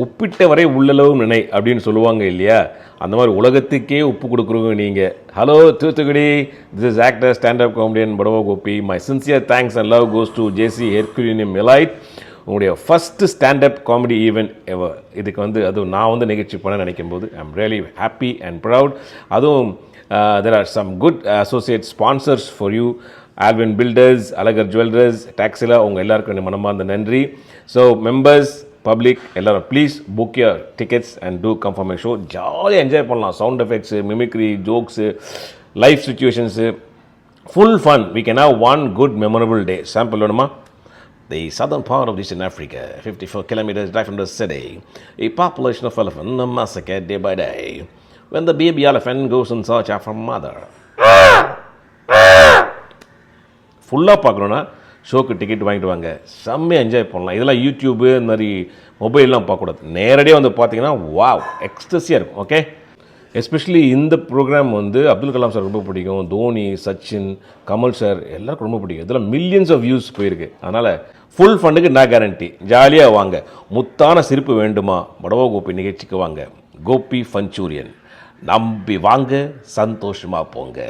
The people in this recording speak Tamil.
உப்பிட்ட வரை உள்ளளவு நினை அப்படின்னு சொல்லுவாங்க இல்லையா, அந்த மாதிரி உலகத்துக்கே உப்பு கொடுக்குறவங்க நீங்கள். Hello Thoothukudi, this is actor stand up comedian Badava Gopi. My sincere thanks and love goes to JC ஹெர்குலினியம் மெலைட். உங்களுடைய first stand up comedy event ever. இதுக்கு அதுவும் நான் நிகழ்ச்சி பண்ண நினைக்கும் போது I am really happy and proud. அதுவும் there are some good associate sponsors for you. Alvin builders, Azhagar jewellers, Taxila, உங்கள் எல்லாருக்கும் மனமார்ந்த நன்றி. ஸோ மெம்பர்ஸ், பப்ளிக் எல்லாரும் please book your tickets and two come for my show. ஜாலியாக என்ஜாய் பண்ணலாம். Sound effects, mimicry, jokes, life situations, full fun. We can have one good memorable day. Sample வேணுமா? The southern part of Eastern Africa, 54 kilometers drive from the city, a population of elephants are massacred day by day. When the baby elephant goes in search of her mother. ஃபுல்லாக பார்க்கணுன்னா ஷோக்கு டிக்கெட் வாங்கிட்டு வாங்க. செம்மையாக என்ஜாய் பண்ணலாம். இதெல்லாம் யூடியூப்பு இந்த மாதிரி மொபைல்லாம் பார்க்கக்கூடாது. நேரடியாக பார்த்தீங்கன்னா வாவ் எக்ஸ்ட்ரஸியாக இருக்கும். ஓகே, எஸ்பெஷலி இந்த ப்ரோக்ராம் அப்துல் கலாம் சார் ரொம்ப பிடிக்கும். தோனி, சச்சின், கமல் சார் எல்லாருக்கும் ரொம்ப பிடிக்கும். இதெல்லாம் மில்லியன்ஸ் ஆஃப் வியூஸ் போயிருக்கு. அதனால் ஃபுல் ஃபண்டுக்கு நான் கேரண்டி. ஜாலியாக வாங்க. முத்தான சிரிப்பு வேண்டுமா? படவா கோபி நிகழ்ச்சிக்கு வாங்க. கோபி ஃபன்ச்சூரியன். நம்பி வாங்க, சந்தோஷமாக போங்க.